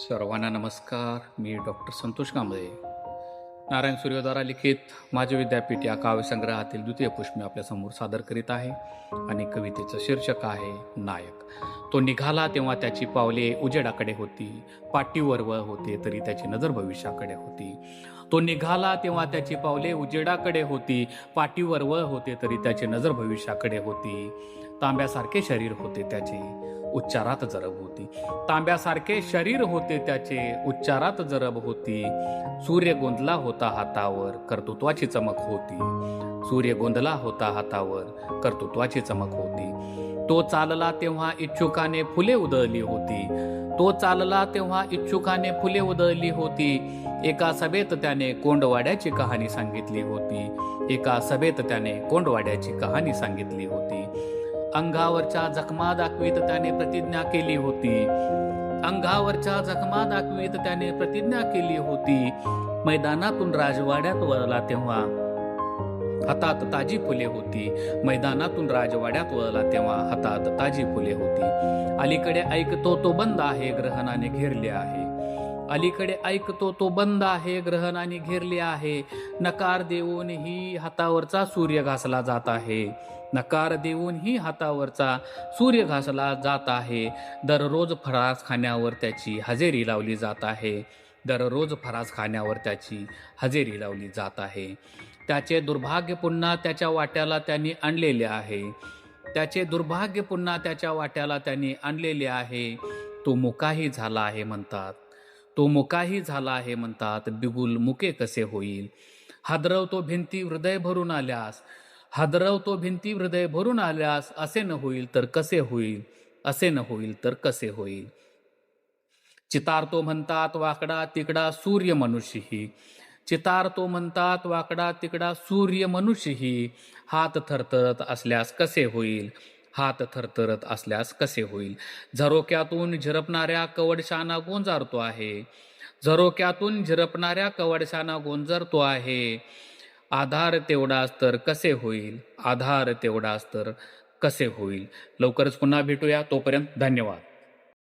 सर्वांना नमस्कार. मी डॉक्टर संतोष कांबळे. नारायण सूर्यद्वारा लिखित माझे विद्यापीठ या काव्यसंग्रहातील द्वितीय पुष्प मी आपल्यासमोर सादर करीत आहे आणि कवितेचं शीर्षक आहे नायक. तो निघाला तेव्हा त्याची पावले उजेडाकडे होती, पाठीवर वळ होते तरी त्याची नजर भविष्याकडे होती. तो निघाला तेव्हा त्याची पावले उजेडाकडे होती, पाठीवर वळ होते तरी त्याची नजर भविष्याकडे होती. तांब्यासारखे शरीर होते त्याचे, उच्चारात जरब होती. तांब्यासारखे शरीर होते त्याचे, उच्चारात जरब होती. सूर्य गोंधला होता हातावर, कर्तृत्वाची चमक होती. सूर्य गोंधला होता हातावर, कर्तृत्वाची चमक होती. तो चालला तेव्हा इच्छुकाने फुले उधळली होती. तो चालला तेव्हा इच्छुकाने फुले उधळली होती. एका सभेत त्याने कोंडवाड्याची कहाणी सांगितली होती. एका सभेत त्याने कोंडवाड्याची कहाणी सांगितली होती. अंगावरच्या जखमा दाखवीत त्याने प्रतिज्ञा केली होती. अंगावरच्या जखमा दाखवीत त्याने प्रतिज्ञा केली होती. मैदानातून राजवाड्यात वळला तेव्हा हातात ताजी फुले होती. मैदानातून राजवाड्यात वळला तेव्हा हातात ताजी फुले होती. अलीकडे ऐकतो तो बंद आहे, ग्रहणाने घेरले आहे. अलीकडे ऐकतो तो बंद आहे, ग्रहणाने घेरले आहे. नकार देऊनही हातावरचा सूर्य घासला जात आहे. नकार देऊनही हातावरचा सूर्य घासला जात आहे. दररोज फराळ खाण्यावर त्याची हजेरी लावली जात आहे. दररोज फराळ खाण्यावर त्याची हजेरी लावली जात आहे. त्याचे दुर्भाग्य पुन्हा त्याच्या वाट्याला त्यांनी आणलेले आहे. त्याचे दुर्भाग्य पुन्हा त्याच्या वाट्याला त्यांनी आणलेले आहे. तो मुकाही झाला आहे म्हणतात. तो मुकाही झाला आहे म्हणतात. बिगुल मुके कसे होईल. हादरवतो भिंती हृदय भरून आल्यास. हादरवतो भिंती हृदय भरून आल्यास. असे न होईल तर कसे होईल. असे न होईल तर कसे होईल. चितारतो म्हणतात वाकडा तिकडा सूर्य मनुष्यही. चितारतो म्हणतात वाकडा तिकडा सूर्य मनुष्यही. हात थरथरत असल्यास कसे होईल. हात थरथरत असल्यास कसे होईल. झरोक्यातून झिरपणाऱ्या कवडशाना गोंजारतो आहे. झरोक्यातून झिरपणाऱ्या कवडशाना गोंजारतो आहे. आधार तेवढाच तर कसे होईल. आधार तेवढाच तर कसे होईल. लवकरच पुन्हा भेटूया. तोपर्यंत धन्यवाद.